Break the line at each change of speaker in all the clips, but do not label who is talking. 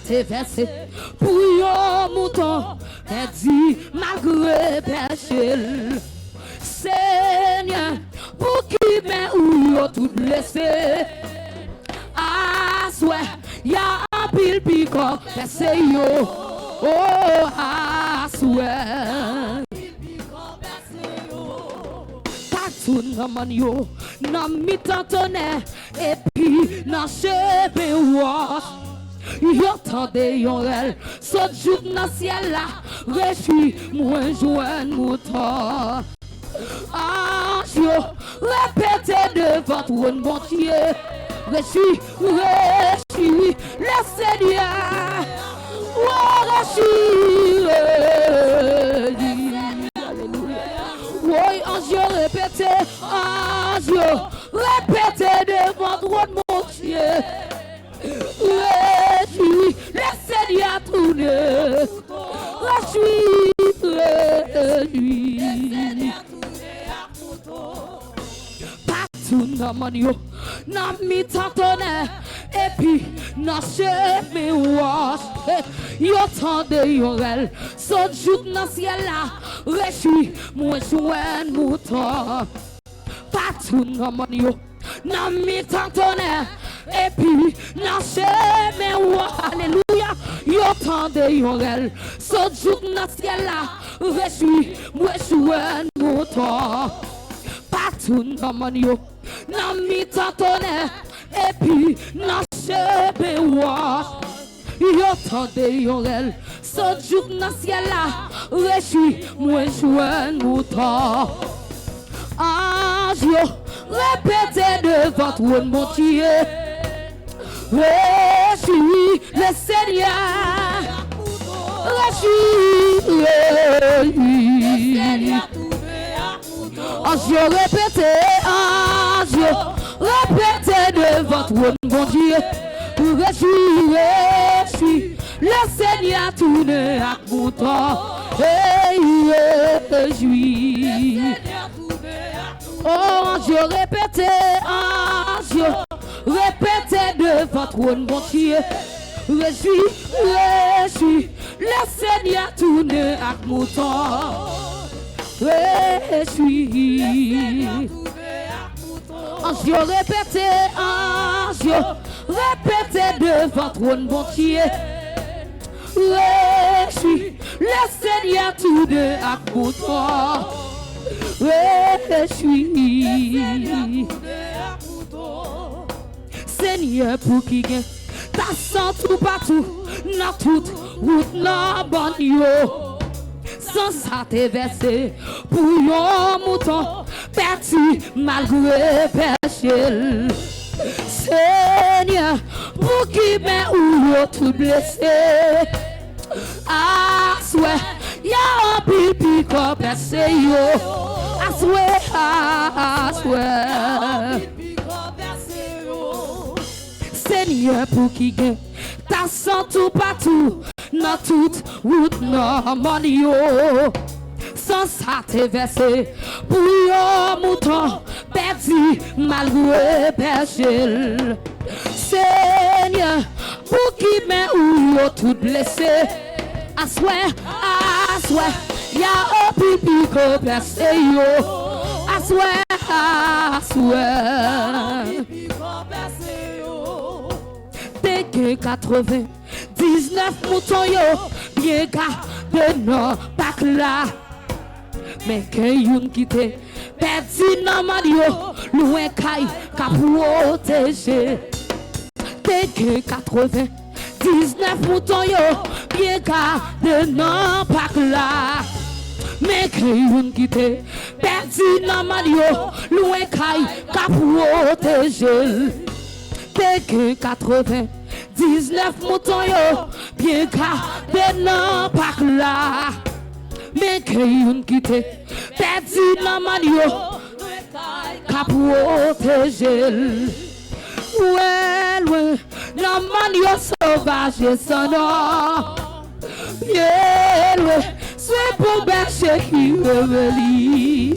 t'est versé pour un mouton perdu malgré péché. Seigneur, pour qui met ou yo tout blessé. Ah, soit, y'a un pile pico, percé yo. Oh, ah, soit. Tout nan yo, nan mi tantone, et puis nan cheve wash. Yo tande yon rel, sot jout nan ciel la, rechi mwen jouen mouton. Ange yo, répétez devant trône bon Dieu, rechi, rechi, le Seigneur, oh rechi, oui, ange, répétez, ange, répétez devant trône mon Dieu. Réjouis, le Seigneur tourne. Réjouis, réjouis. Partout dans mon yo, dans mi tantone, et puis dans chemin wash. Yo tande yon rel, son jout dans ciel là, réjouis, moi jouen mouton. Partout dans mon yo, dans mi tantone, et puis dans chemin wash. Alléluia, yo tande yon rel, son jout dans ciel là, réjouis, moi jouen mouton. Partout dans mon yo, dans mi tantone, et puis dans chemin wash. Yo tande yon rel, son jouk nan ciel la, réjouis, moi jouen mouton. Ange yo, répétez devant trône mon Dieu. Réjouis le Seigneur. Réjouis, réjouis. Ange yo, répétez devant trône mon Dieu. Réjouis, réjouis, le Seigneur tourne à mouton. Réjouis. Oh, ange, répétez devant trône mon Dieu. Réjouis, réjouis, le Seigneur tourne à mouton. Réjouis. Ange, répétez, ange, répétez devant trône bon Dieu. Réjouis, le Seigneur tourne à mouton. Réjouis. Seigneur pour qui gagne, ta sang tout partout, dans toute route, dans bon yo. Sans ça t'es versé pour un mouton perdu malgré péché. Seigneur, pour qui ben ou yo tout blessé. Ah, souhait, y'a un pipi qu'on percé yo. Ah, souhait. Seigneur, pour qui gagne, ta sang tout partout, dans toute route, dans mon yo. Sans ça t'es versé pour un mouton perdu malgré péché. Seigneur, pour qui met ou yo tout blessé. Assoir, y'a un pipi qu'on percé yo. Assoir. T'es que 99 moutons yo, bien gardé non pas là. Mais que yon quitte, perdu nan man yo, loin kay ka protéger. T'es que 99 moutons yo, bien gardé non pas là. Mais que yon quitte, perdu nan man yo, loin kay ka protéger. T'es que 99 moutons yo, bien gardé non pas là. Mais que yon quitte, perdu nan man yo, ka protéger. Ouais, nan man yo sauvage sans nom. Bien loin, c'est pour berger qui revelie.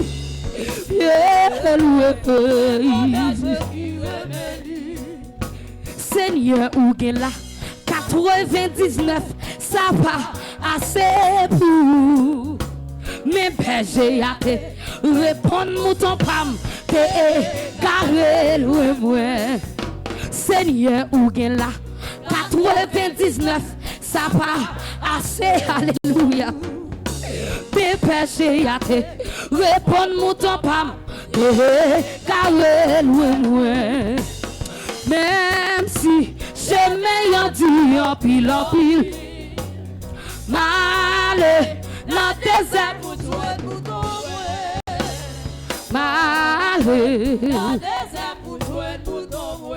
Bien loin, Seigneur ou gen la, 99, ça pas assez pour mes bergers à te répondre mouton pam te égaré loin moi Seigneur ou gen là 99 ça pas assez alléluia mes bergers à te répondre mouton pam te égaré loin moi même si chemin yon dit en pile mal dans désert pour trouver mouton mal dans désert pour trouver mouton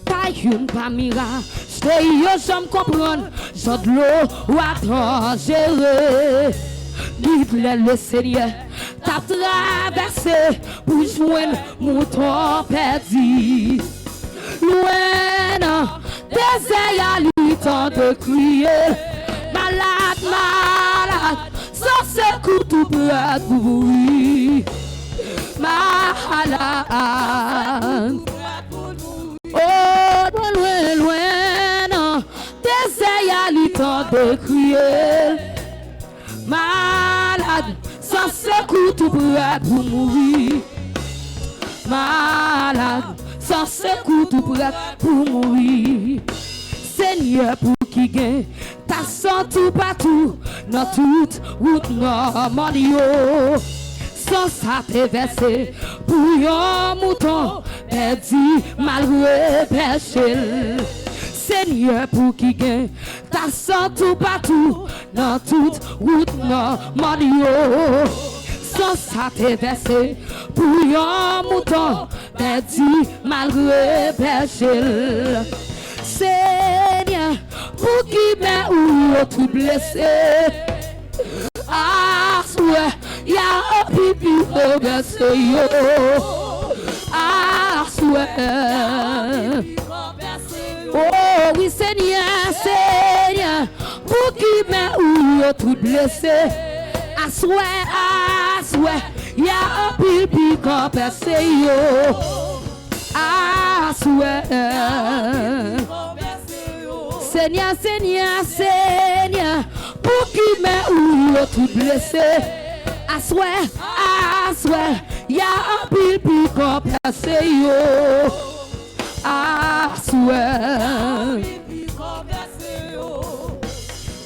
pas une pas mira j'te yo j'aime comprendre j'en de l'eau ou à gérer guide le Seigneur t'as traversé pour joindre mouton perdu loin dans désert y'a lui temps de crier malade, malade, sans ce coup tout peut être bruit. Malade, oh, loin, loin, non, désert y'a le temps de crier. Malade, sans ce coup tout peut être pour mourir. Malade, sans ce coup tout peut être pour mourir. Seigneur, pour qui gagne, ta santé partout, dans toute route normale, sans ça te verser, pour un mouton, perdu, mal repêché. Seigneur, pour qui gagne, ta santé partout, dans toute route normale, sans ça te verser, pour un mouton, perdu, mal repêché. Seigneur, pour qui m'a ou tout blessé. Ah, ouais, y'a un pipi au blessé, yo. Ah, ouais. Oh, oui, Seigneur, Seigneur, pour qui m'a ou tout blessé. Ah, ouais, y'a un pipi au blessé, yo. Ah, ouais. Seigneur, Seigneur, Seigneur, pour qui m'a ou tout blessé. Asoué, y'a un pipi qu'on passe yo. Asoué,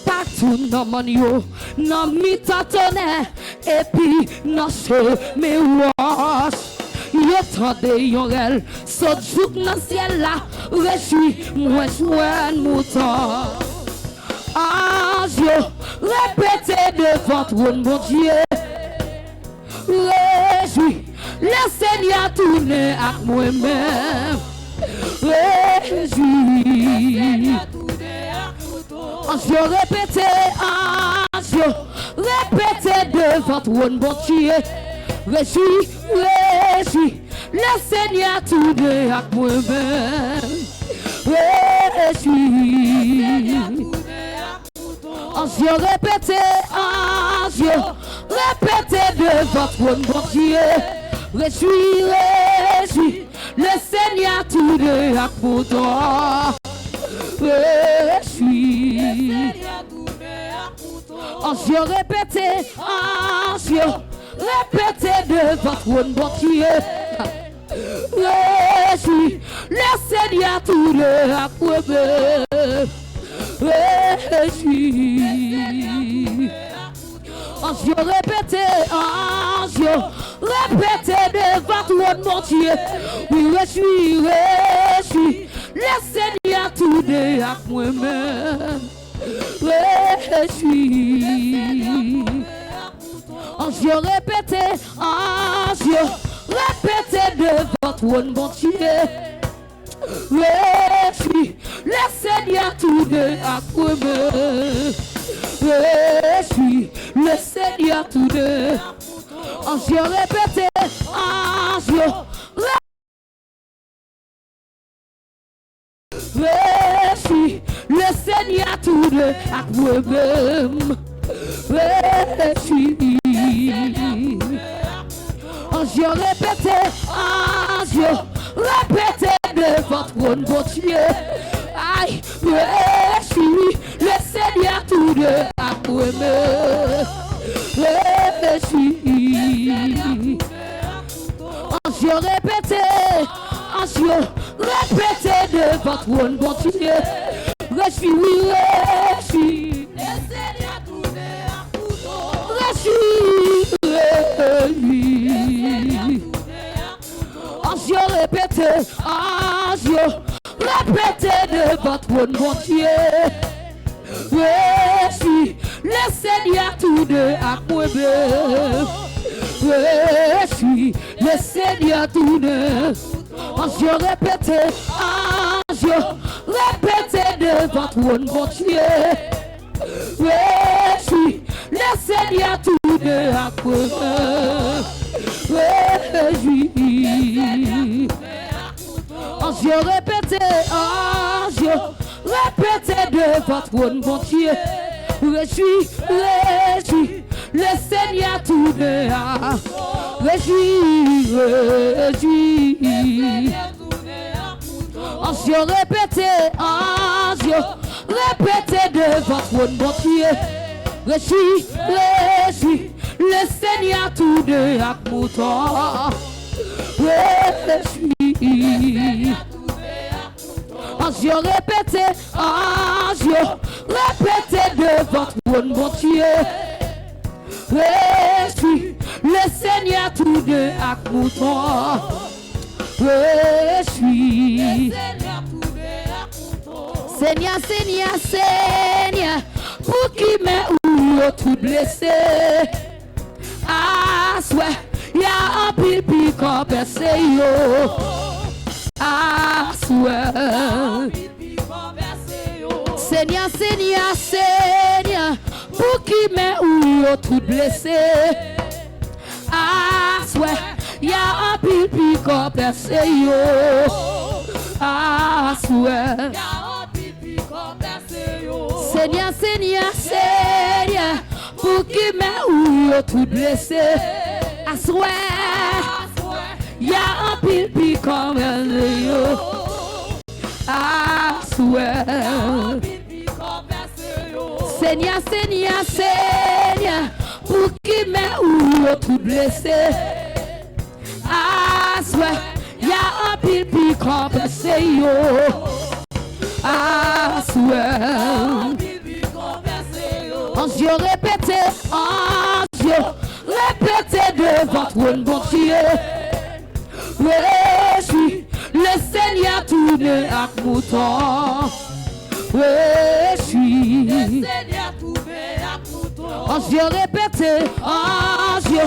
partout dans mon yo, dans mi tonnerre, et puis dans ce me wash. Yo tande yon rel, saute jouk nan ciel là, réjouis, moi jouen mouton. Ange yo, répétez devant trône mon Dieu. Réjouis, le Seigneur tourne avec moi-même. Réjouis. Ange yo, répétez devant trône mon Dieu. Réjouis, réjouis, le Seigneur tout de avec moi-même. Réjouis. Ange répétez devant trône mon Dieu. Réjouis, réjouis, le Seigneur tout de avec moi. Réjouis. Ange répétez devant trône bon Dieu. Réjouis, le Seigneur tout le approuve. Réjouis. Ange répétez devant trône mon Dieu. Oui, réjouis, réjouis, le Seigneur tout le approuve. Réjouis. Ange répétez devant trône bon Dieu. Réjouis, le Seigneur tout de approuve. Réjouis, le Seigneur tout de. Ange répétez, réjouis, le Seigneur tout de approuve. Réjouis. Ange répétez devant trône bon Dieu. Aïe, réjouis, le Seigneur tout de à moi-même. Réjouis. Ange répété, ange répété de votre trône, bon Dieu. Réjouis, réjouis. Le Seigneur tout de à moi. Réjouis. Ange répété, ange répété de votre trône, bon Dieu. Réjouis, le Seigneur tout de à moi-même. Réjouis, le Seigneur tout de. Ange répété, ange répété de votre trône, bon Dieu. Réjouis, le Seigneur tout de à moi-même. Réjouis. Ange répété, ange répété de votre trône, bon Dieu. Réjouis, réjouis, le Seigneur tout de a. Réjouis, réjouis. Ange répété, ange répété de votre trône, bon Dieu. Réjouis, réjouis, le Seigneur tout de a mouton. Réjouis. Ange répété, ange répété de votre trône, bon Dieu. Réjouis, le Seigneur tout de à mouton. Réjouis. Seigneur, Seigneur, Seigneur, pour qui m'est ou tout blessé. Ah, soit, y'a un pipi qu'on perce yo. Ah, soit. Seigneur, Seigneur, Seigneur, pour qui m'est ou tout blessé. Ah, soit, y'a un pipi qu'on perce yo. Ah, soit. Seigneur, Seigneur, Seigneur, pour qui m'est ou tout blessé. Ah, soit, y'a un pipi qu'on perce yo. Ah, soit. Seigneur, Seigneur, Seigneur, pour qui m'est ou tout blessé. Ah, soit, y'a un pipi qu'on perce yo. Ah, soit. Ange répété, ange répété de votre trône, bon Dieu. Réjouis, le Seigneur tout de à mouton. Réjouis. Ange répété, ange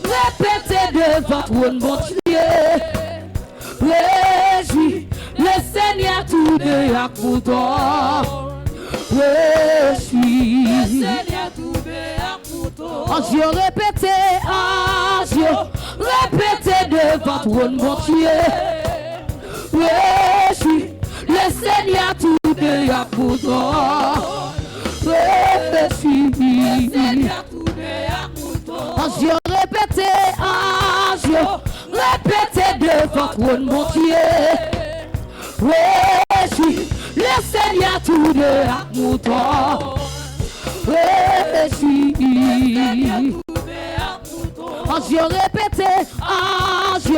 répété de votre trône, bon Dieu. Réjouis, le Seigneur tout de à mouton. Réjouis. Ange répété, ange répété de votre trône, mon Dieu. Réjouis, le Seigneur tout de a mouton. Réjouis. Ange répété, ange répété de votre trône, mon Dieu. Réjouis, le Seigneur tout de a mouton. Réjouis. Ange répété, ange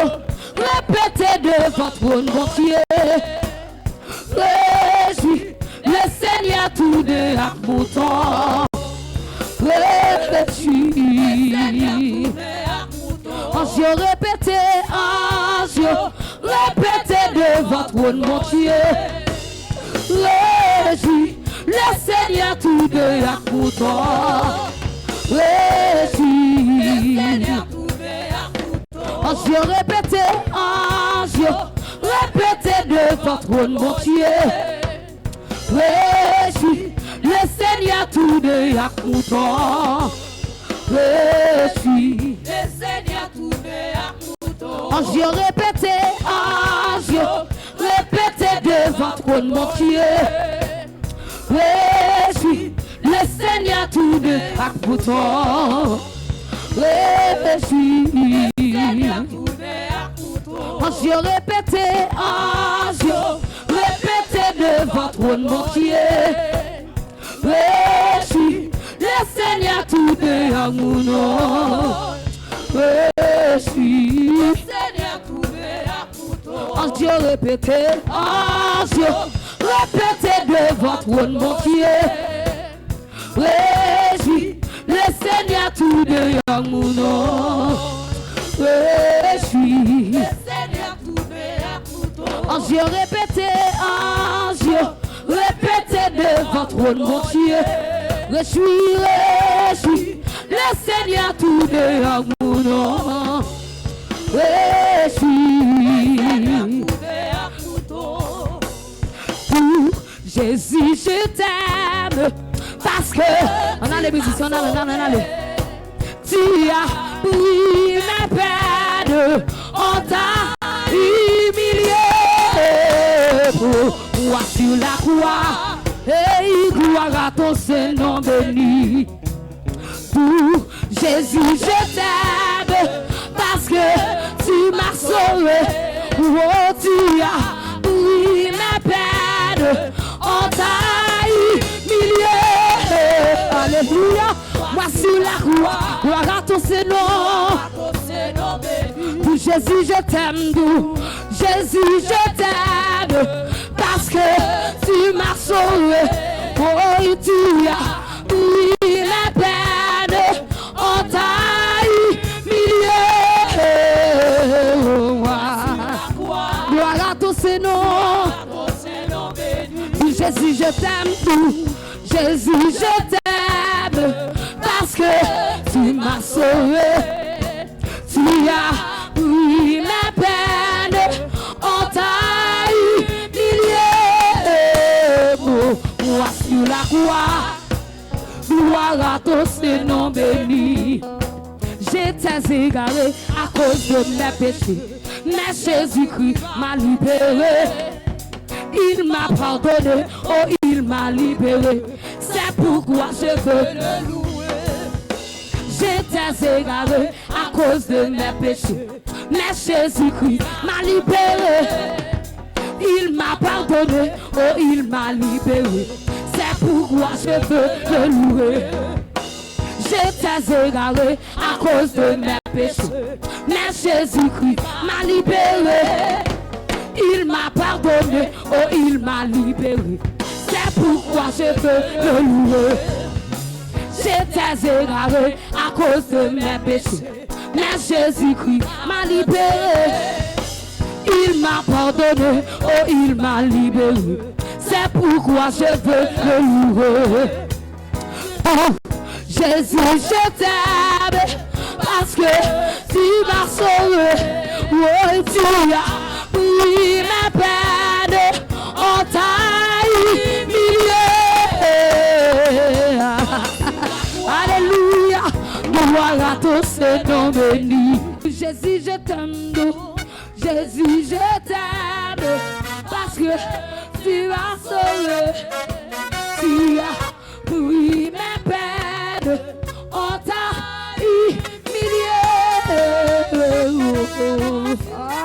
répété de votre trône, mon Dieu. Réjouis, le Seigneur tout de a mouton. Réjouis. Ange répété, ange répété de votre trône, mon Dieu. Réjouis, le Seigneur tout de a mouton. Réjouis. Ange répété, ange répété de votre trône, mon Dieu. Réjouis, le Seigneur tout de a mouton. Réjouis. Le Seigneur tout de a mouton. Ange répété, ange répété de votre trône, mon Dieu. Réjouis, le Seigneur tout de a mouton. Réjouis. Ange répété, ange répété de devant trône, mon Dieu. Réjouis, le Seigneur tout de mon nom. Réjouis, le Seigneur tout de mon nom. Dieu répétez, Dieu répétez devant trône, mon Dieu. Réjouis, le Seigneur tout de mon nom. Réjouis, le Seigneur tout de mon nom. Dieu répétez, Dieu répétez devant trône, mon Dieu. Réjouis, réjouis, le Seigneur tout de mon nom. Réjouis, Jésus, je t'aime. Parce que, on a les musiciens, on a les. Tu as pris mes peines, on t'a humilié pour moi sur la croix. Et gloire à ton Saint-Nom béni. Pour Jésus, je t'aime. Parce que tu m'as sauvé. Oh, tu as pris mes peines, on t'a humilié. Alléluia. Moi sur la croix, gloire à ton Saint-Nom. Pour Jésus, je t'aime, doux. Jésus, je t'aime. Parce que tu m'as sauvé. Oh, tu as pris la peine, on t'a humilié. Gloire à ton Saint-Nom. Pour Jésus, je t'aime, doux. Jésus, je t'aime. Parce que tu m'as sauvé. Tu as pris ma peine, on t'a humilié. Pour moi sur la croix, gloire à ton Saint-Nom béni. J'étais égaré à cause de mes péchés, mais Jésus-Christ m'a libéré. Il m'a pardonné, oh il m'a libéré. C'est pourquoi je veux le louer. J'étais égaré à cause de mes péchés, mais Jésus-Christ m'a libéré. Il m'a pardonné, oh il m'a libéré. C'est pourquoi je veux le louer. J'étais égaré à cause de mes péchés, mais Jésus-Christ m'a libéré. Il m'a pardonné, oh il m'a libéré. C'est pourquoi je veux le louer. J'étais égaré à cause de mes péchés, mais Jésus-Christ m'a libéré. Il m'a pardonné, oh il m'a libéré. C'est pourquoi je veux le louer. Oh, Jésus, je t'aime parce que tu m'as sauvé. Oh, tu as pris ma peine, on t'a humilié. Alléluia, gloire à ton Saint-Nom béni. Jésus, je t'aime, Jésus, je t'aime, parce que tu m'as sauvé. Tu as pris mes peines, on t'a humilié.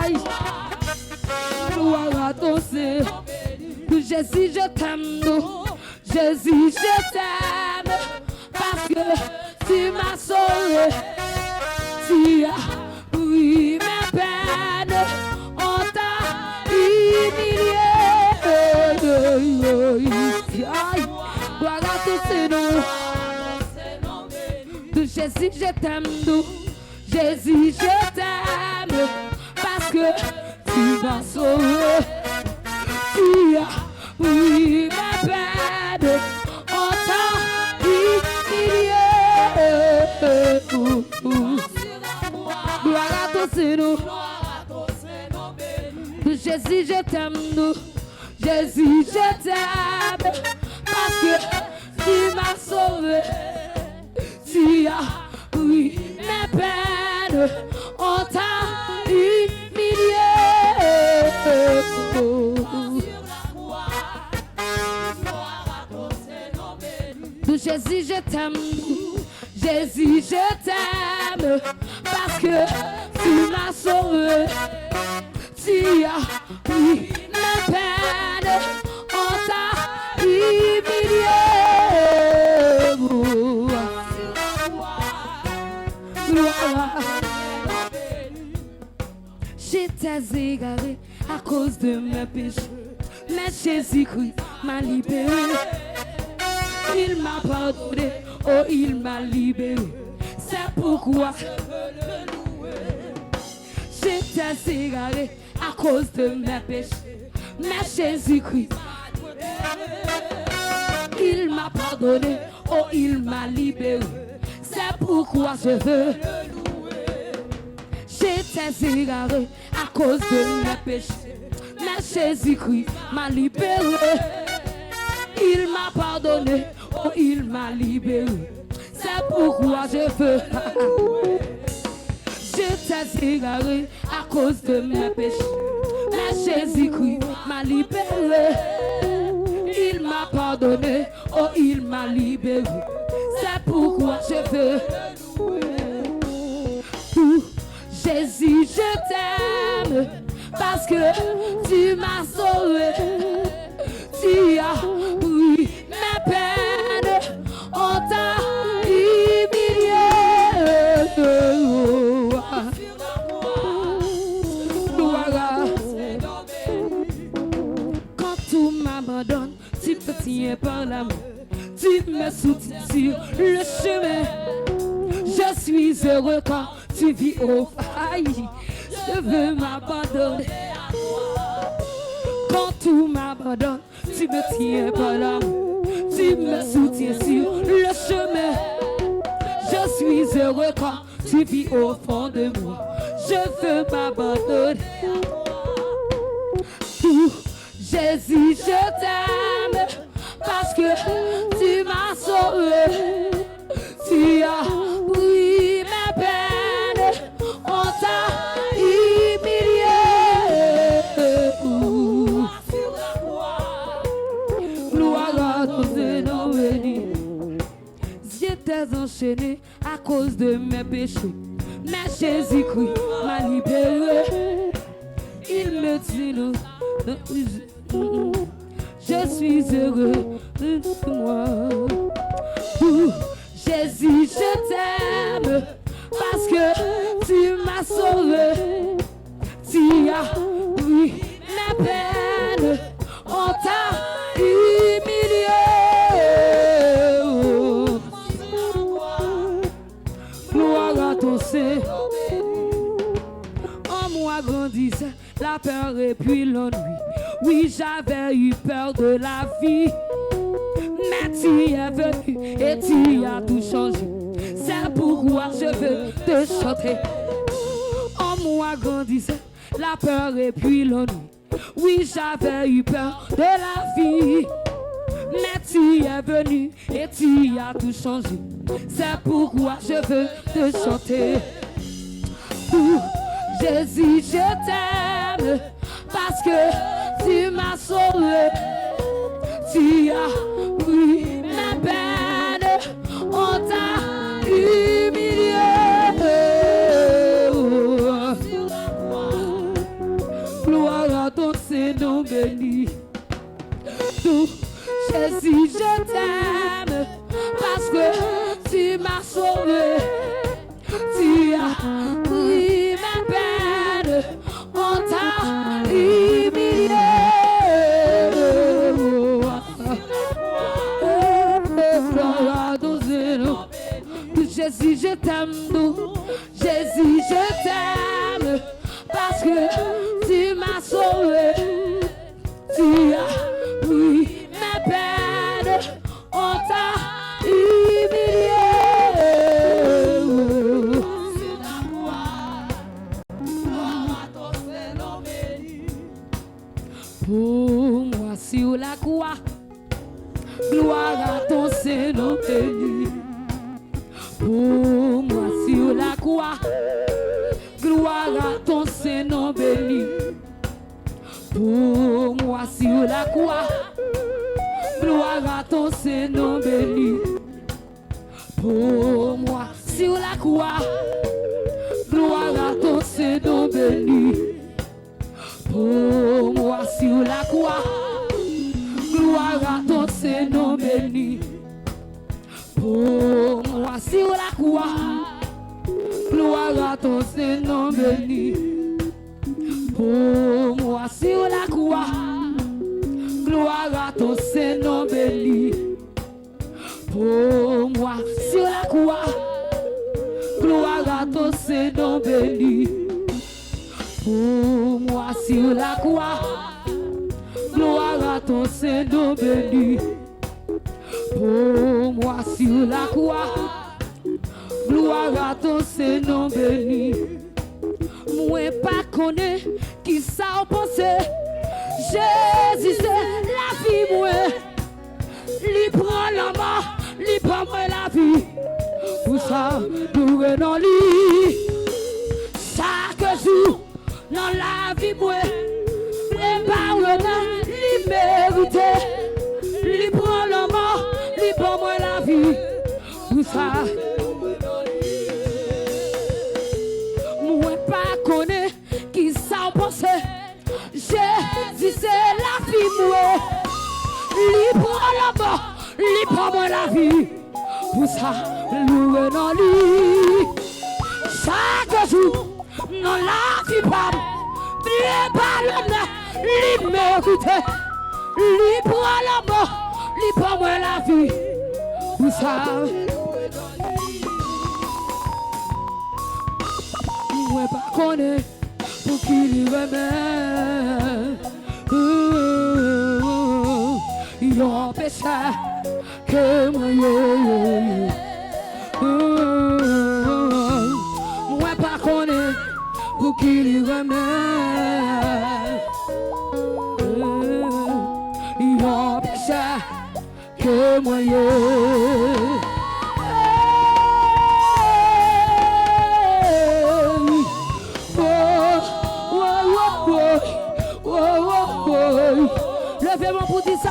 Aïe, gloire à ton Saint-Nom. Jésus, je t'aime, Jésus, je t'aime, parce que tu m'as sauvé. Tu as pris mes peines, on t'a humilié. Aïe, gloire à ton Saint-Nom. Jésus, je t'aime, Jésus, je t'aime, parce que tu m'as sauvé. Tu as pris ma peine, on t'a humilié. Gloire à ton Saint-Nom. Jésus, je t'aime, Jésus, je t'aime, parce que tu m'as sauvé. Tu as pris mes peines, on t'a humilié. Jésus, je t'aime, Jésus, je t'aime, parce que tu m'as sauvé. Tu as pris mes peines, on t'a égaré à cause de mes péchés. Mais Jésus-Christ m'a libéré. Il m'a pardonné, oh il m'a libéré. C'est pourquoi j'étais égaré à cause de mes péchés. Mais Jésus-Christ, il m'a pardonné, oh il m'a libéré. C'est pourquoi je veux. J'étais égaré à cause de mes péchés. Mais Jésus-Christ m'a libéré. Il m'a pardonné, oh il m'a libéré. C'est pourquoi je veux. J'étais égaré à cause de mes péchés. Mais Jésus-Christ m'a libéré. Il m'a pardonné, oh il m'a libéré. C'est pourquoi je veux. Jésus, je t'aime parce que tu m'as sauvé. Tu as pris mes peines, on t'a humilié. Quand tout m'abandonne, tu me tiens par la main, tu me soutiens sur le chemin. Je suis heureux quand tu vis au failli. Je veux m'abandonner à toi. Quand tout m'abandonne, tu me tiens par la main, tu me soutiens sur le chemin. Je suis heureux quand tu vis au fond de moi. Je veux m'abandonner à toi. Tout, Jésus, je t'aime parce que tu m'as sauvé. Tu as pris mes peines, on t'a humilié. Gloire à ton Seigneur béni. J'étais enchaîné à cause de mes péchés, mais Jésus-Christ m'a libéré. Il me dit non, je suis heureux de moi. Jésus, je t'aime parce que tu m'as sauvé. Tu as pris mes peines, on t'a humilié. Gloire à ton Seigneur. En moi grandissait la peur et puis l'ennui. Oui, j'avais eu peur de la vie. Mais tu es venu et tu as tout changé. C'est pourquoi je veux te chanter. En moi grandissait la peur et puis l'ennui. Oui, j'avais eu peur de la vie. Mais tu es venu et tu as tout changé. C'est pourquoi je veux te chanter. Jésus, je t'aime parce que tu m'as sauvé. Tu as pris mes peines, on t'a humilié. Gloire à ton Seigneur béni. Jésus, je t'aime parce que tu m'as sauvé. Tu as pris mes peines, on t'a humilié. Jésus, je t'aime, Jésus, je t'aime, parce que tu m'as sauvé. Tu as pris mes peines, on t'a humilié. Pour moi sur la croix, gloire à ton Seigneur béni. Pour moi sur la croix, gloire à ton Seigneur béni. Pour moi sur la croix, gloire à ton Seigneur béni. Pour moi sur la croix, gloire à ton Seigneur béni. Pour moi sur la croix, gloire à ton Seigneur béni. Pour moi sur la croix, gloire à ton Seigneur béni. Pour moi sur la croix, gloire à ton Saint-Nom béni. Pour moi sur la croix, gloire à ton Saint-Nom béni. Pour moi sur la croix, gloire à ton Saint-Nom béni. Pour moi sur la croix, gloire à ton Saint-Nom béni. Moi pas connais qui ça pensé. Jésus c'est la vie moi. Lui prend la mort, lui prend moi la vie. Pour ça nous venons lui. Chaque jour dans la vie moi. Les pardonnants, lui mérité. Lui prend la mort, lui prend moi la vie. Pour ça moi pas connais qui ça pensé. Jésus c'est la vie moi. Lui prend la mort, lui prend moi la vie. Pour ça louer dans lui. Chaque jour dans la vie pas. Les ballons, lui mérite. Lui prend la mort, lui prend moi la vie. Pour ça moi pas connais pour qui lui remet. Il empêche que moi moi pas connais pour qui lui remet. Il empêche que moi levez-moi pour dire ça.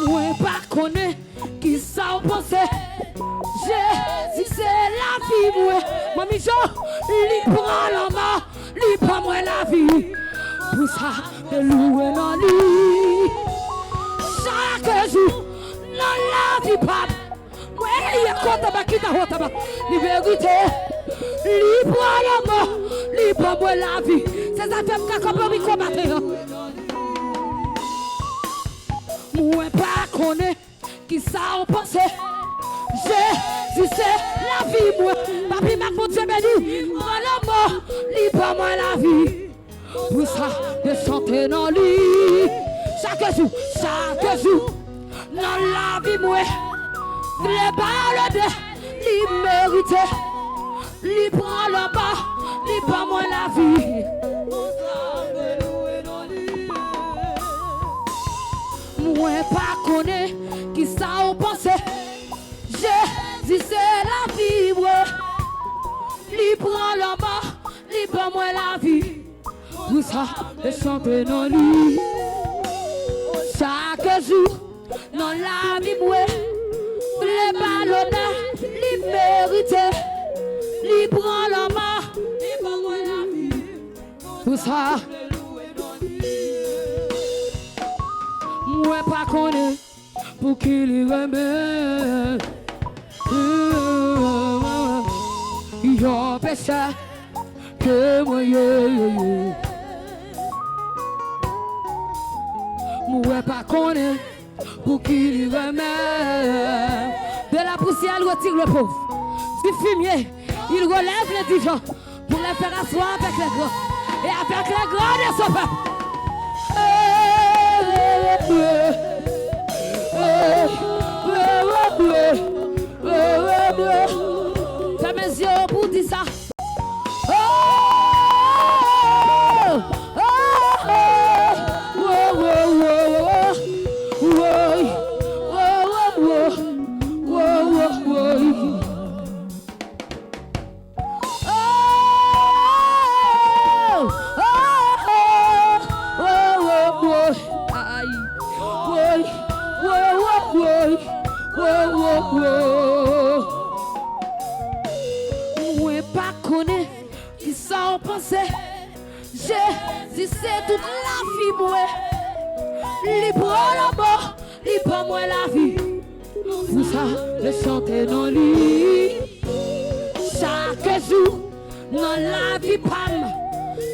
Moi pas connais qui ça pensé. Jésus c'est la vie moi. Mamie Jo, lui prend la main, lui prend moi la vie. Pour ça de louer dans lui. Chaque jour dans la vie pas. Moi il y a quoi tabac qui t'a hotaba. Lui vérité. Lui prend la main, lui prend moi la vie. C'est ça fait me capable de combattre. Moi pas connais qui ça on pensé. Jésus c'est la vie moi. Papi m'a mon Dieu béni. Moi la mort, lui pas moi la vie. Pour ça de chanter dans lui. Chaque jour dans la vie moi. Les balles de lui mérité. Lui prend la bas, lui pas moi la vie. Moi pas connais qui ça on pensé. Jésus c'est la vie moi. Lui prend la bas, lui pas moi la vie. Pour ça de chanter dans lui. Chaque jour dans la vie moi. Les ballons lui mérité. Lui prend la main, lui prend moi la vie. Pour ça moi pas connais pour qui lui remet. Il empêche que moi moi pas connais pour qui lui remet. De la poussière il retire le pauvre. Du fumier il relève les dirigeants pour les faire asseoir avec les grands et avec les grands de son peuple. Fais mes yeux pour dire ça. Moi pas connaît qui ça en pensait. Jésus c'est toute la vie moi. Libre la mort, libre moi la vie. Vous ça le chanter dans lui. Chaque jour dans la vie pam.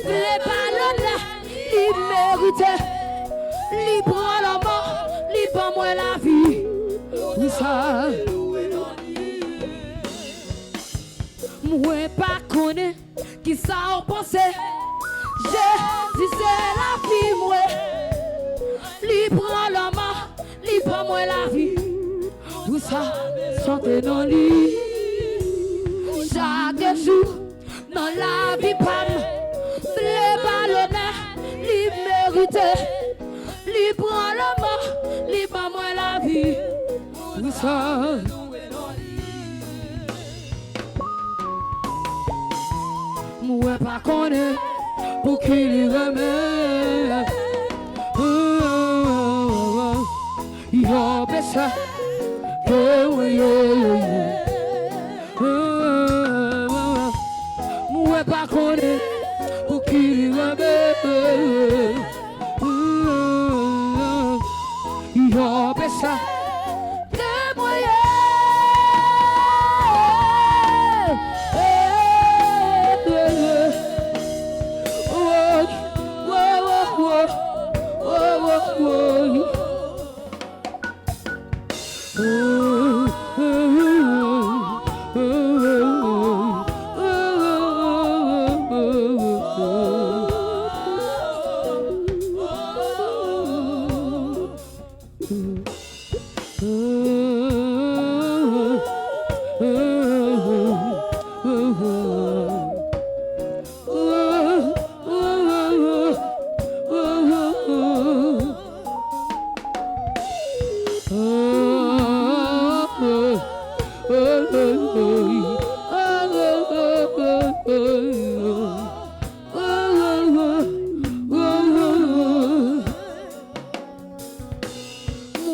Les ballons ils méritent. Libre la mort, libre moi la vie. Vous ça. Moi pas connaît qui ça en pensait. Jésus c'est la vie moi. Libre la mort, libre moi la vie. Tout ça chantez dans lui. Chaque jour dans la vie pam. Les ballons ils méritent. Libre la mort, libre moi la vie. Tout ça. Moi pas connaît pour qu'il remet. Yo besa que moi pas connaît pour qu'il remet. Yo besa que moi.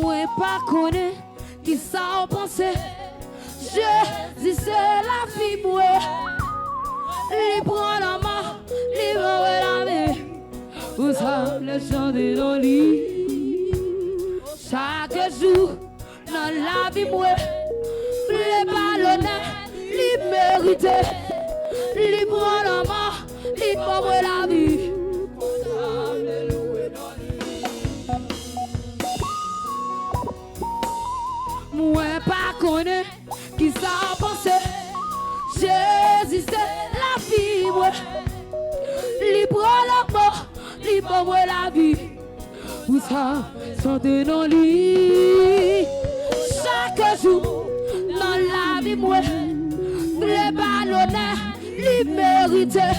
Moi pas connaît qui ça en pensait. Jésus c'est la vie moi. Libre la main, libre la vie. Vous savez chanter dans le lit. Chaque jour dans la vie moi. Les ballons les méritent. Libre la main, libre la vie. Moi pas connaît qui ça en pensait. Jésus c'est la vie moi. Libre la mort, libre la vie. Vous ça chantez dans le lit. Chaque jour dans la vie moi. Les ballons les méritent.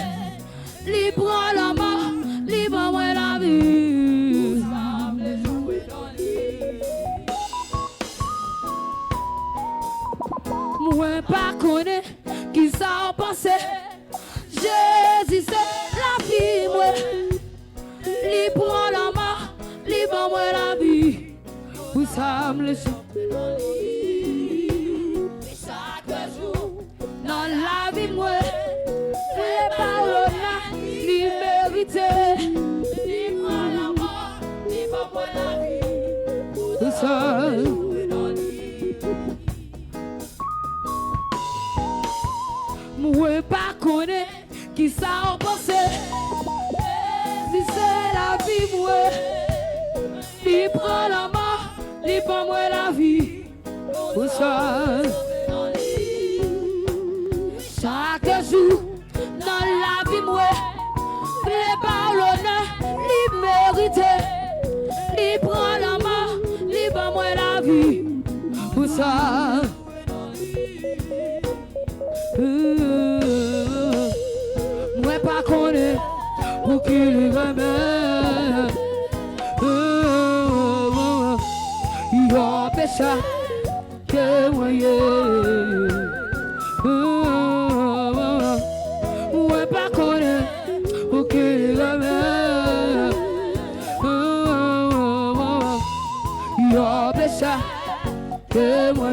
Libre la mort, libre la vie. Moi pas connaît qui ça en pensait. Jésus c'est la vie moi. Libre la mort, libre la vie. Vous savez le chanter dans le lit. Chaque jour dans la vie moi. Les paroles les méritent. Libre la mort, libre la vie. Vous savez. Moi pas connaît qui ça en pensait. Si c'est la vie moi. Libre la mort, libre moi la vie. Où ça? Chaque jour dans la vie moi. Les ballons les méritent. Libre la mort, libre moi la vie. Où ça? Moi pas connaît pour qu'il remet. Yo pécha que moi moi pas connaît pour qu'il remet. Yo pécha que moi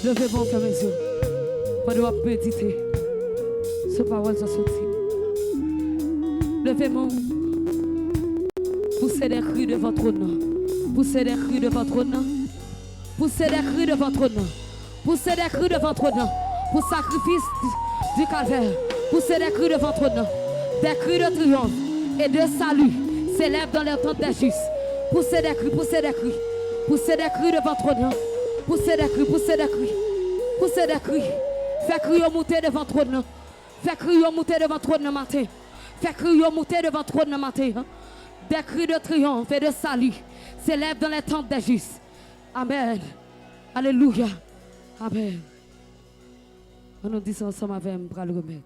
Levez-moi, fermez les yeux. Pendant que méditer, ce parole sont sorties. Levez-moi. Poussez des cris devant votre trône. Poussez des cris devant votre trône. Poussez des cris devant votre trône. Poussez des cris devant votre trône. Pour sacrifice du calvaire. Poussez des cris devant votre trône. Des cris de triomphe et de salut s'élèvent dans les tentes des justes. Poussez des cris, poussez des cris. Poussez des cris devant votre trône. Poussez des cris, poussez des cris. Poussez des cris. Faites crier monter devant le trône. Faites crier monter devant le trône matin. Faites crier monter devant le trône matin. Des cris de triomphe et de salut s'élèvent dans les tentes des justes. Amen. Alléluia. Amen. On nous dit ça ensemble avec un bras le remettre.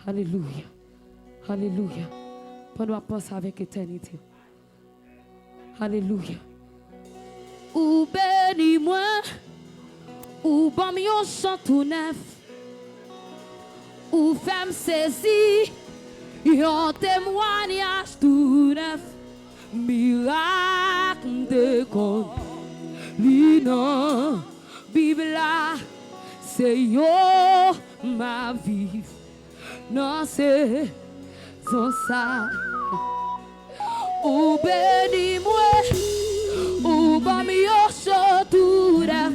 Alléluia. Alléluia. Pendant qu'on pense avec éternité. Alléluia. Ou bénis-moi, ou bon un chant tout neuf, ou femme saisie un témoignage tout neuf, miracle de compte. L'ino, Bible là, c'est yo ma vie. Non, c'est ça. Ou bénis-moi, ou bamio chotura,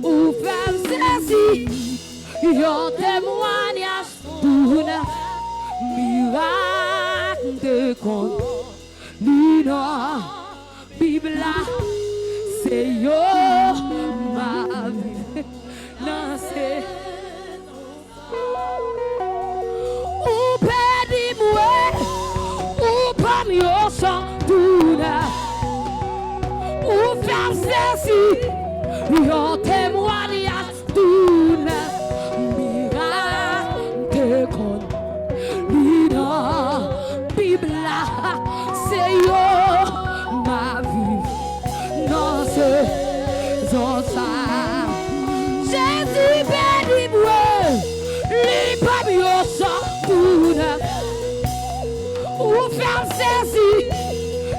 ou femme saisi, yon témoignage tout neuf, miracle de compte. L'ino, Bible là, c'est yo ma vie. Non, c'est ou bénis-moi, ou bamio chotura, ou femme saisi, yon témoignage tout neuf, miracle de compte. L'ino, Bible là, c'est yo ma vie. Non, c'est ça. Jésus bénis-moi, les babioles sont tout neuf. Ou ferme saisi,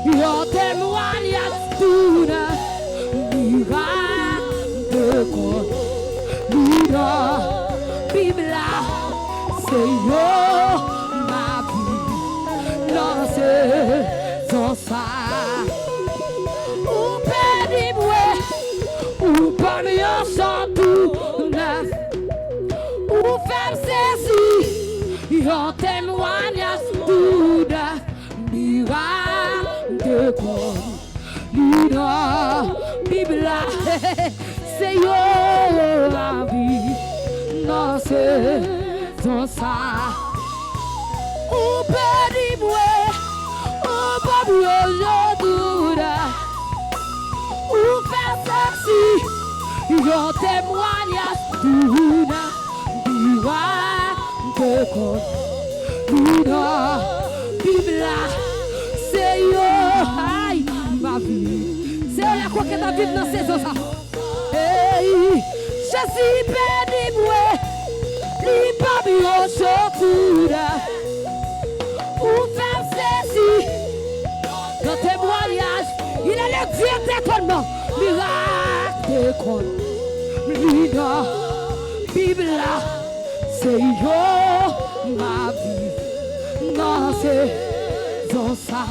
yon témoignage tout neuf, miracle de compte. L'ino, Bible là, c'est yo ma vie. Non, c'est ça. Ou bénis-moi, ou parmi un chant tout neuf, ou femme saisi, yon témoignage tout neuf, miracle de compte. L'ino, Bible là, c'est yo la vie. Non, c'est ça. Ou bénis-moi, ou babioles tout neuf, ou faire ceci, yon témoignage tout neuf, miracle de compte. L'ino, Bible là, c'est yo, aïe, ma vie. C'est la quoi que ta vie dans ces eaux. Hey, Jésus bénis-moi, li babio chotura, ou faire ceci, yon témoignage, il est le Dieu d'étonnement, miracle de compte. L'ino, Bible là, c'est yo ma vie. Non, c'est ça.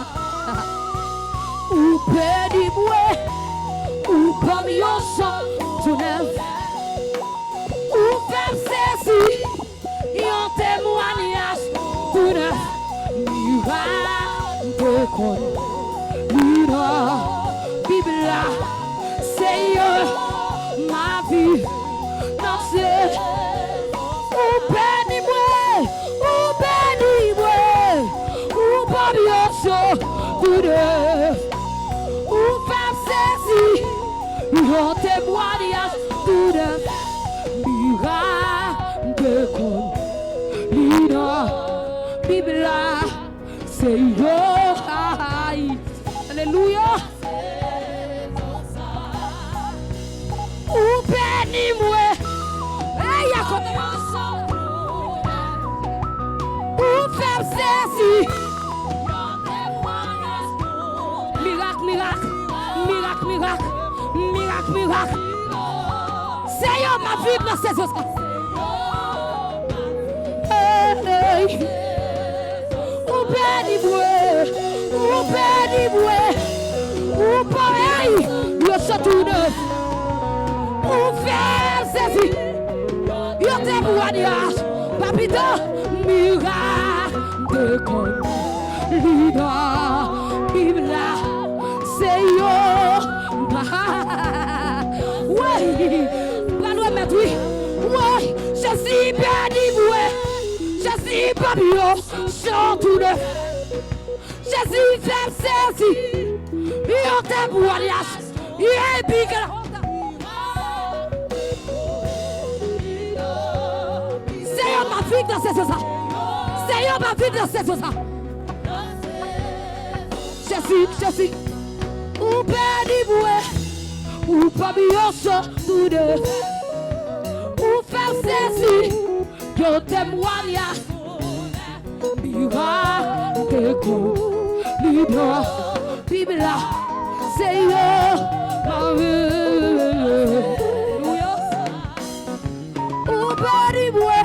Ou bénis-moi, ou parmi yon chant tout neuf, ou faire ceci, yon témoignage tout neuf, miracle de compte. L'ino, Bible là, c'est yo ma vie. Non, c'est ou bénis-moi, ou parmi yon chant tout neuf, ou faire ceci, yon témoignage tout neuf, miracle de compte. L'ino, Bible là, c'est yo. Alléluia. Ou bénis-moi, hey, y'a comme ou faire ceci, miracle, miracle, miracle, miracle, miracle, miracle. C'est yo ma vie dans ces eaux. Hey, ou bénis-moi, ou pareil, le château neuf, ou faire ceci, yo témoignage, papito, miracle de compte. L'ino, Bible là, c'est yo, oui, pas mettre oui, oui, Jésus bénis-moi, Jésus babio, chant tout neuf. Jésus fait ceci, yon témoignage, yon pique. C'est ma vie dans ces eaux. C'est ma vie dans ces eaux. Jésus, ou bénis-moi, ou pas bien tout deux, ou faire ceci, yon témoignage, miracle, libre, Bible, c'est yo, ma vie. Ou bari mwe,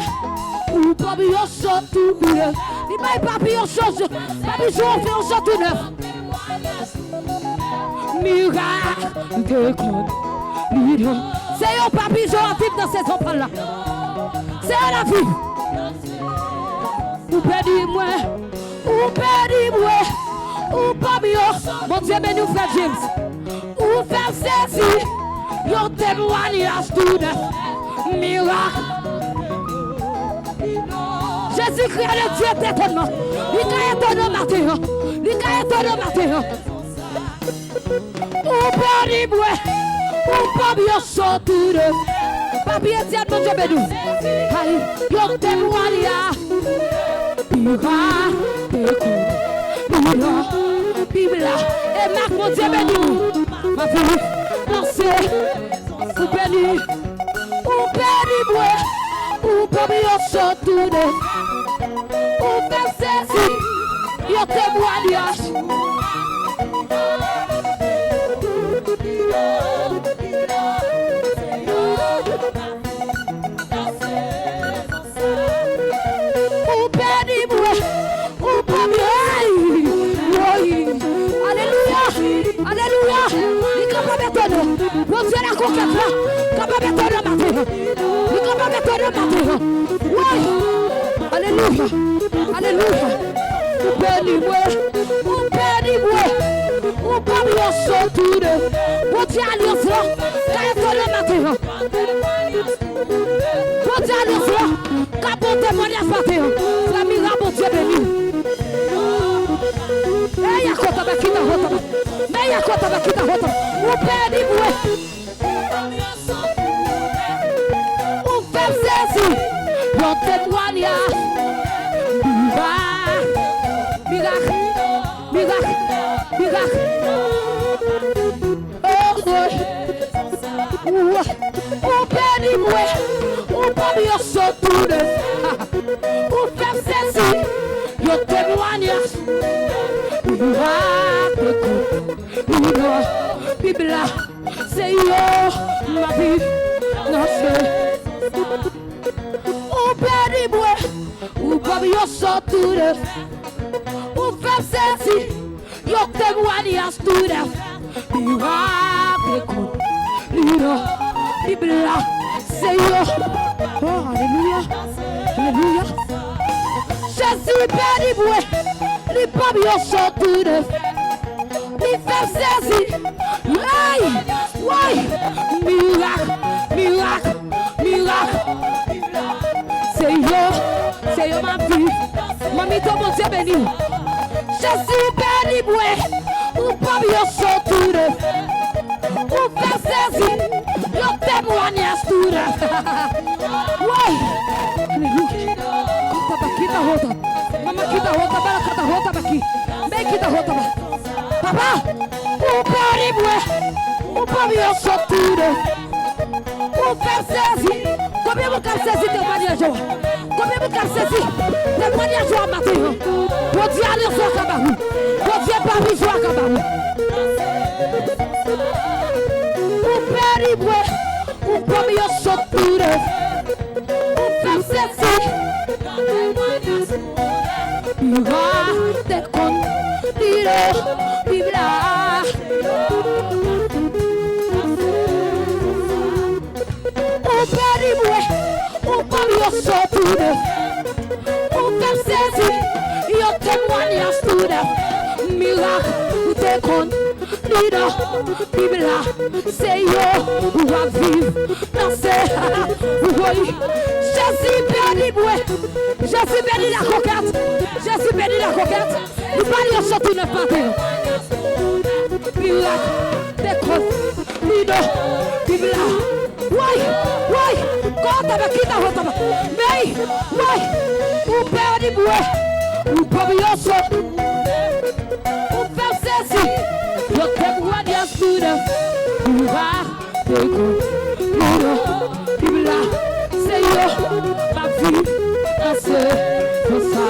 ou papi yo sotou neuf. Ni bay papi yo sotou, papi yo fait yo sotou neuf. Miracle, libre, c'est yo papi yo actif dans ces enfants là. C'est la vie. Ou perdi-moi, ou pas mieux. Mon Dieu, mais nous frère James. Ou faire saisir, yo témoignage tout neuf. Miracle. Jésus-Christ, le Dieu d'étonnement. Il a étonné matin. Ou perdi-moi, ou pas mieux sortir neuf. Papi Etienne, mon Dieu, mais nous. Aïe, yo témoignage. Bible et Marc, mon Dieu béni, ma vie, lancez, ou béni, moi, ou pas bien sortir, ou faire saisir, yo témoignage. Alléluia. Il est capable de donner. Bon Dieu, la conquête là. Capable de donner matin. Il est capable de donner matin. Oui. Alléluia. Bénis-moi. Ou pas bien sortir. Bon Dieu, alliance là. Quand il donne matin. Bon Dieu, alliance là. Quand bon témoignage matin. La miracle, bon Dieu béni. Eya kota bakita hota. Meya kota bakita hota. Upedi mwe. Ufemsesi. Yote mwania. Miracle. Oh, upedi mwe. Upedi yosotude. Ufemsesi. Yote mwania. Bible, c'est yo, ma vie, ou périmoué, ou pas yo sortir, ou faire ceci, yo témoignage tout neuf. Bible, c'est yo. Oh, alléluia. Jésus périmoué, les pas yo sortir. Il fait saisir, miracle, c'est yo ma vie, mamie ton mon Dieu béni, Jésus béni moi, ou pas bien sortir, ou faire saisir, yo témoignage tout neuf, alléluia, kita hota, mama kita hota, bala kita hota baki, be kita hota ba. Papa, ou périmoué, ou pas bien sortir, ou faire saisir. Combien vous avez saisi témoignage? Combien vous avez saisi témoignage matin? Pour dire aller sur Kabarou, pour dire parmi sur Kabarou. Ou périmoué, ou pas bien sortir, ou faire saisir. Te contigo, Biblia. Un périmoué, un pavio sotude, un persesi, yo témoignage tout neuf. Miracle, te contigo, Biblia. C'est yo, ou va vivre dans ces. Oui, Jésus périmoué, Jésus béni la coquette, Jésus béni la coquette. Il va lui sortir le matin. Miracle, décroche, lido, Biblia. Oui, quand tu vas quitter votre main. Mais, oui, ou père du bois, ou pavillon, ou faire ceci. Je te vois bien sûr. Miracle, Biblia. C'est yo, ma vie, c'est pour ça.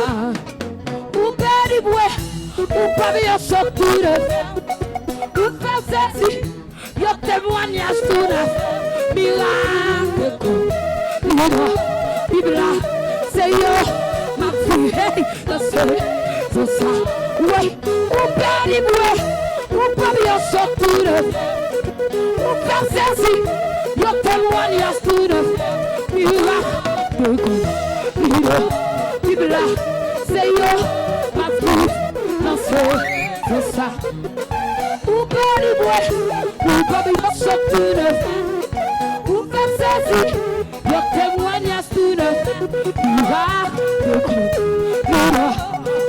pas bien sortir. Ou faire ceci, yo témoignage tout neuf. Miracle, Bibla, c'est yo, ma fille, hey, c'est ça. Oui, ou perdre moi, ou pas bien sortir. Ou faire ceci, yo témoignage tout neuf. Miracle, Bibla, c'est yo, ma fille, c'est ça. Ou perdre moi, ou pas bien sortir. Ou faire ceci, yo témoignage tout neuf.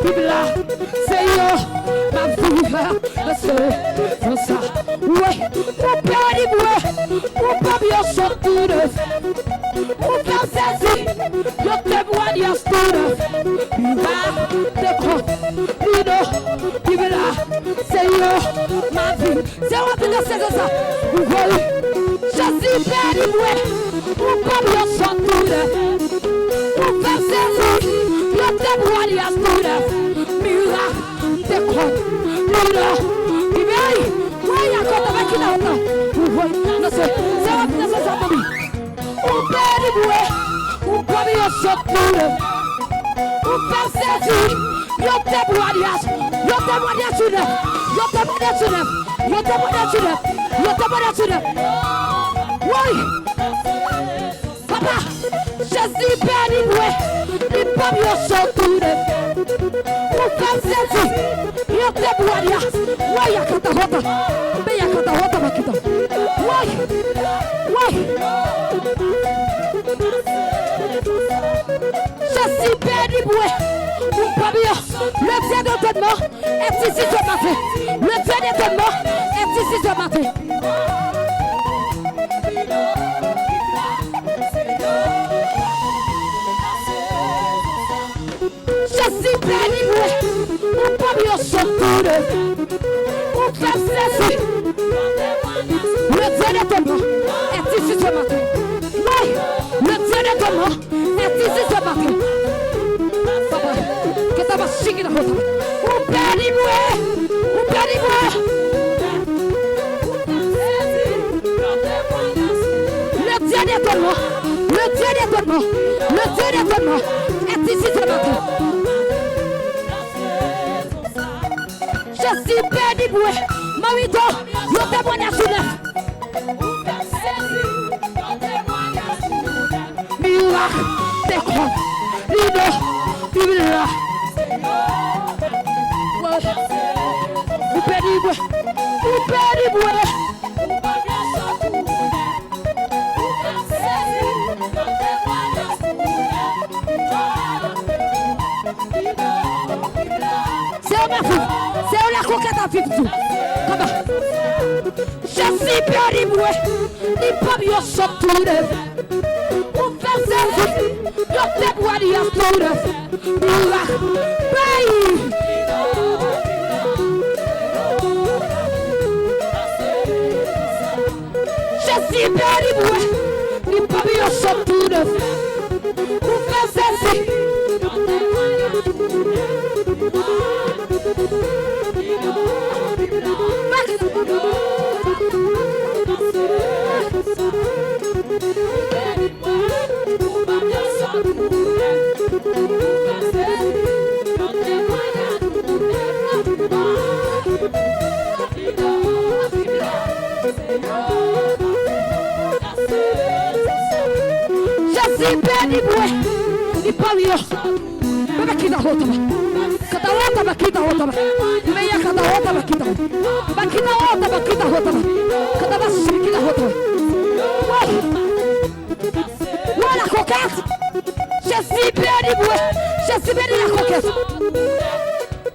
Bibla, c'est yo, ma fille, c'est ça. Oui, ou perdre moi, ou pas bien sortir. Ou faire ceci, yo témoignage tout neuf. Bibla, c'est yo, ma fille. C'est moi qui c'est ça. Oui, je suis perdu, ou pas bien sortir. Ou faire ceci, yo témoignage tout neuf. Miracle, c'est quoi? Bibla, oui, il y a quoi de qui n'a pas. Oui, c'est moi qui c'est ça, baby. Ou perdu, ou pas bien sortir. Ou faire ceci, yo témoignage tout neuf. Yo témoignage tout neuf. Yo témoignage tout neuf. Yo témoignage tout neuf. Oui. Papa, je suis perdu, il pas bien sortir. Ou faire ceci, yo témoignage. Oui, il y a quand t'as rota. Mais il y a quand t'as rota, ma kita. Oui. Oui. Je suis perdu, ou pas bien. Le Dieu d'étonnement est ici ce matin. Le Dieu d'étonnement est ici ce matin. Je suis béni, ou pas bien sortir. Ou faire ceci. Le Dieu d'étonnement est ici ce matin. Oui, le Dieu d'étonnement est ici ce matin. Papa, que t'as pas chiqué dans votre. Ou béni-moi. Ou béni-moi. Le Dieu d'étonnement. Le Dieu d'étonnement. Le Dieu d'étonnement est ici ce matin. Je suis béni, Marito, yo témoignage sur neuf. Miracle, t'es quoi? Lido, Bibla. Vous béni, vous béni, c'est où la coquette à vivre tout. Je suis perdu, il pas bien sortir. Pour faire ça, je te vois dire tout. Je suis perdu, il pas bien sortir. Pour faire ça,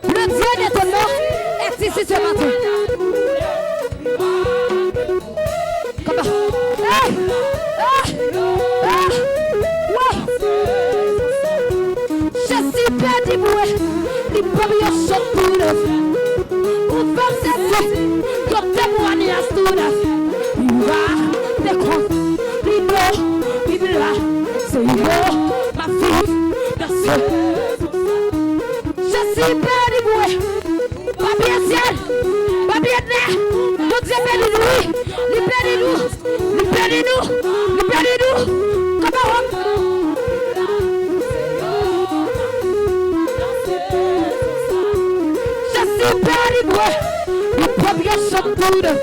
le Dieu d'étonnement est ici ce matin. Je suis perdu, il peut bien sortir. Pour faire ça, comme témoignage tout neuf. Il va décroître, il là, c'est yo, ma fille, merci. Je suis perdu, pas ciel. Pas bien de mon Dieu, bénis-nous. Libérez-nous. Libérez-nous. Libérez-nous. Comment on? Je suis béni, moi. Le premier chanteur.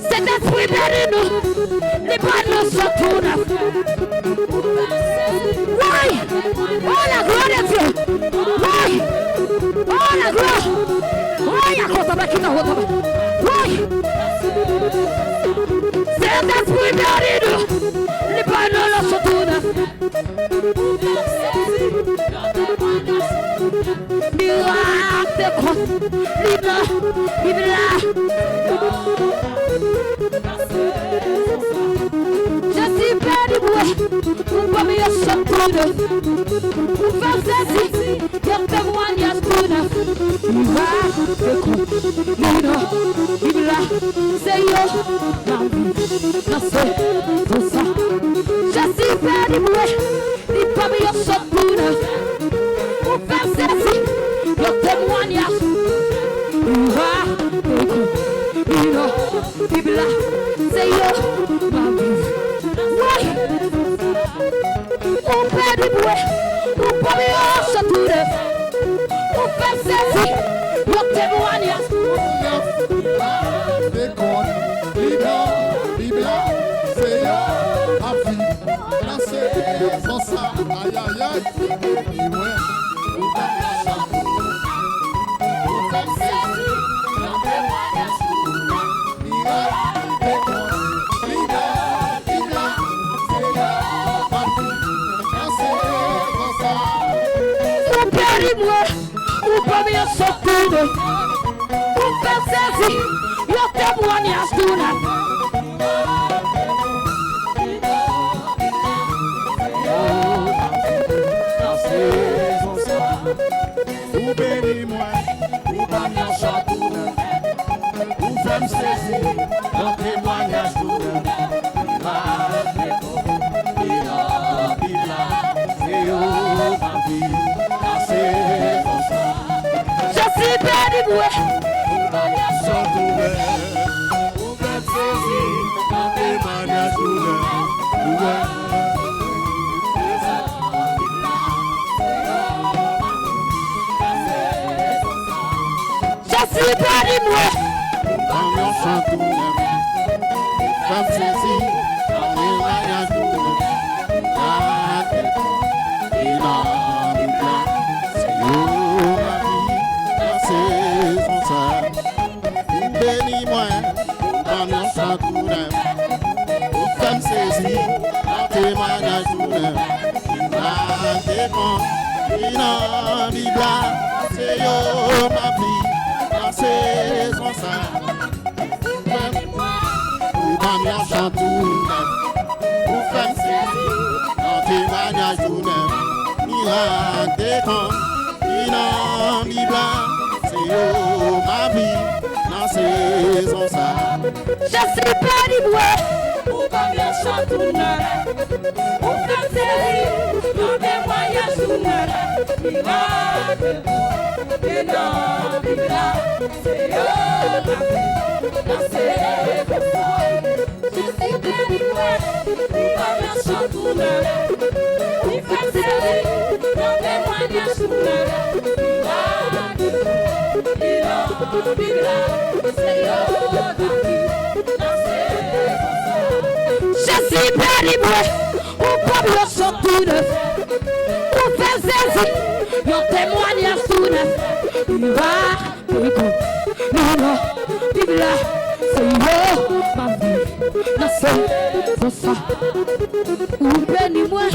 Cet esprit béni nous, les panneaux se tournent. Oui, oh la gloire de Dieu. Oui, oh la gloire. Oui, à côté de qui n'a pas. Oui, cet esprit béni nous, les panneaux se tournent. Miracle, Lina, Bibla. Je suis béni, moi, pour pas me sortir. Pour faire ceci, pour témoigner tout neuf. Lina, Bibla, c'est yo, ma vie, c'est tout ça. Je suis béni, moi, pour pas me sortir. Pour faire ceci, pour témoigner. Bibla, c'est yo, ma vie. Oui, on perd du bruit, on peut bien se tourner. On fait ceci, on témoigne.
Bibla, c'est yo, ma vie. C'est ça, aïe aïe aïe.
Moi, ou pas bien sortir, ou faire ceci, yo témoignage tout là.
Ou bénis-moi, ou pas bien sortir, ou faire ceci, yo témoignage tout là.
Je suis béni, moi. Je suis béni, moi.
Bénis-moi, dans mon sang tout neuf. Ou femme saisie, dans tes manières tout neuf. Bibla, c'est yo ma vie, dans saison ça. Ou dans mon sang tout neuf. Ou femme saisie, dans tes manières tout neuf. Bibla, c'est yo ma vie. Saison ça.
Je suis béni, moi. Ou pas bien chanter, ou faire série, dans des voyages tout neuf. Bibla, c'est yo ma vie, dans saison ça. Je suis béni, moi. Ou pas bien chanter, ou faire série, dans des voyages tout neuf. Bibla, c'est yo ma vie, dans je suis béni, moi, ou pas bien sortir, ou faire ceci, mon témoignage tout neuf. Lina, Bibla, c'est yo, ma vie. Non, c'est ça. Ou bénis-moi.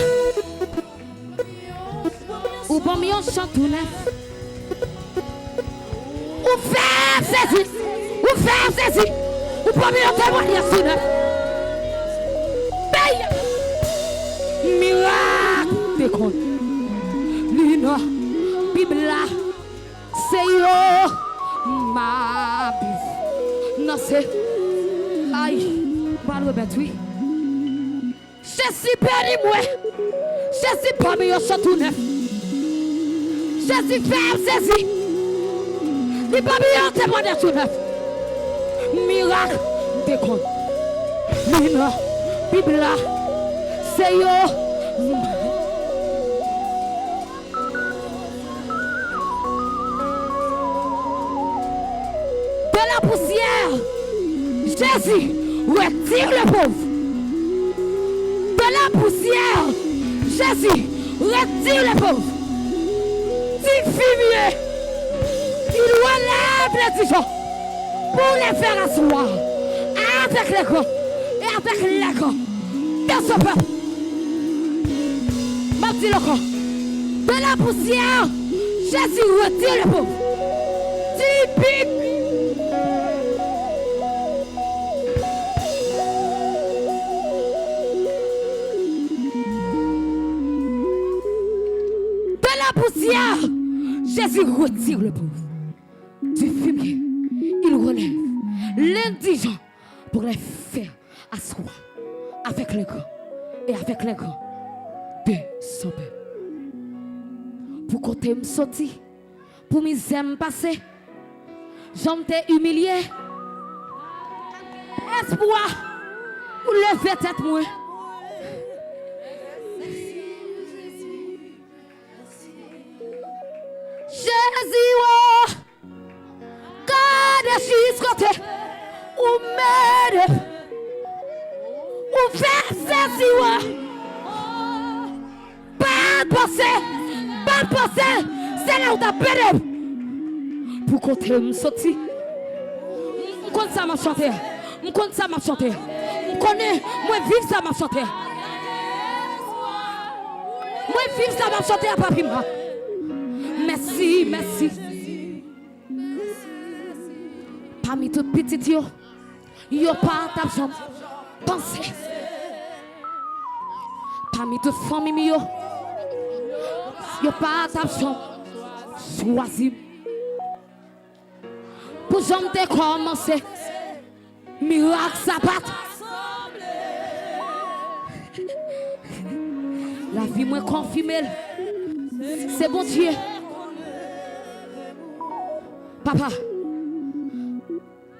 Ou bon, mi on chante tout neuf. Ou faire saisir. Ou faire saisir. Ou bon, mi on témoigne tout neuf. Paye. Miracle, déconne. Lina, Bibla, c'est yo, ma vie. Non, c'est. Aïe, mal rebête, oui. Jésus bénis-moi. Jésus parmi eux château neuf. Jésus fait saisi. Il parmi eux témoignage tout neuf. Miracle, déconne. Lina, Bibla, c'est yo. De la poussière, Jésus retire le pauvre. De la poussière, Jésus retire le pauvre. Du fumier, il relève les dijon pour les faire asseoir avec les corps et avec les corps de ce peuple. Ma dit le corps. De la poussière, Jésus retire le pauvre. Du pic. Poussière, Jésus retire le pauvre. Du fumier, il relève l'indigent pour les faire asseoir avec les grands et avec les grands de son peuple. Pour côté me sortir, pour mes aimes passer, j'en t'ai humilié. Espoir, pour lever tête moi. Jésus, oh, garde jusqu'au côté, ou m'aide, ou faire Jésus, pas penser, c'est là où t'as perdu. Pour côté me sortir, je connais ça m'a chanté, je connais ça m'a chanté, je connais, moi vivre ça m'a chanté, moi vivre ça m'a chanté à papi moi. Merci, merci. Parmi toutes petites yo, yo pas ta jambe. Pensez. Parmi toutes familles yo, yo pas ta jambe. Choisis. Pour jambe te commencer. Miracle sabat. La vie moi confirmée. C'est bon Dieu. Papa,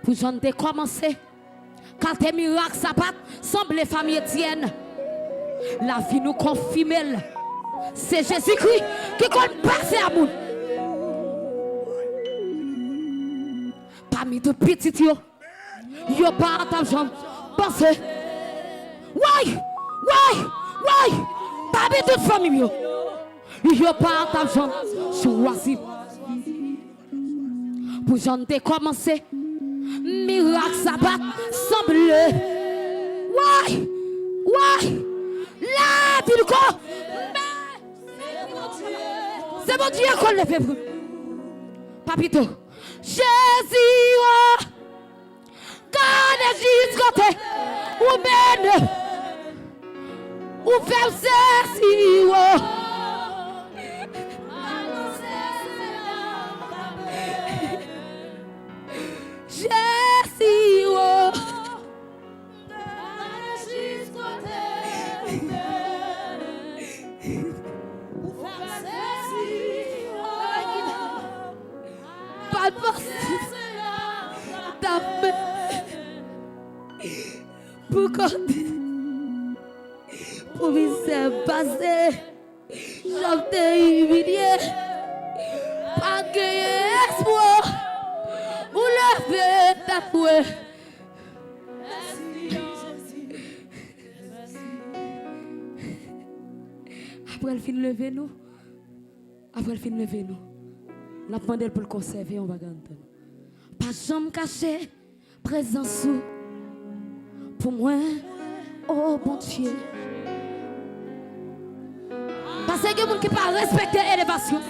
pour j'en ai commencé, quand tes miracles sabat semblent les familles tiennes, la vie nous confirme. C'est Jésus-Christ qui compte passer à nous. Parmi de petites yo pas ta jambe. Pensez. Ouais. Parmi toute famille yo pas ta jambe. Choisis. Pour j'en ai commencé, miracle sabat semble. Ouais, la vie du corps. C'est mon Dieu qu'on le fait. Papito, Jésus, quand est jusqu'à ou mène, ou fait ceci, Jésus, pas de force, ta main, pour me faire passer, j'en t'ai humilié, pas gagner espoir. Ou lever ta fouet. Après elle fin lever nous. Après elle fin lever nous. On a demandé pour le conserver, on va gagner. Pas jamais caché, présence pour moi, oh bon Dieu. Parce que les gens qui ne pas respecter l'élévation.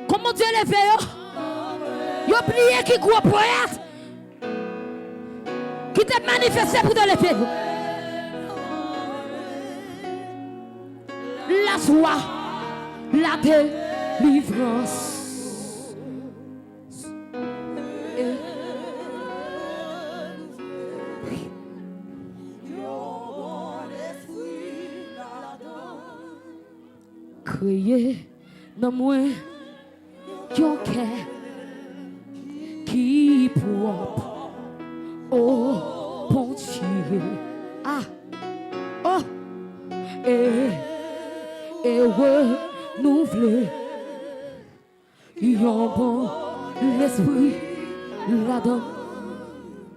Comment Dieu l'élevé, ils ont oublié qui gros poète qui t'a manifesté pour te lever. La joie, la délivrance. Crier dans moi, yon cœur qui propre, oh bon Dieu, ah, oh, et renouveler, yon bon l'esprit là-dedans.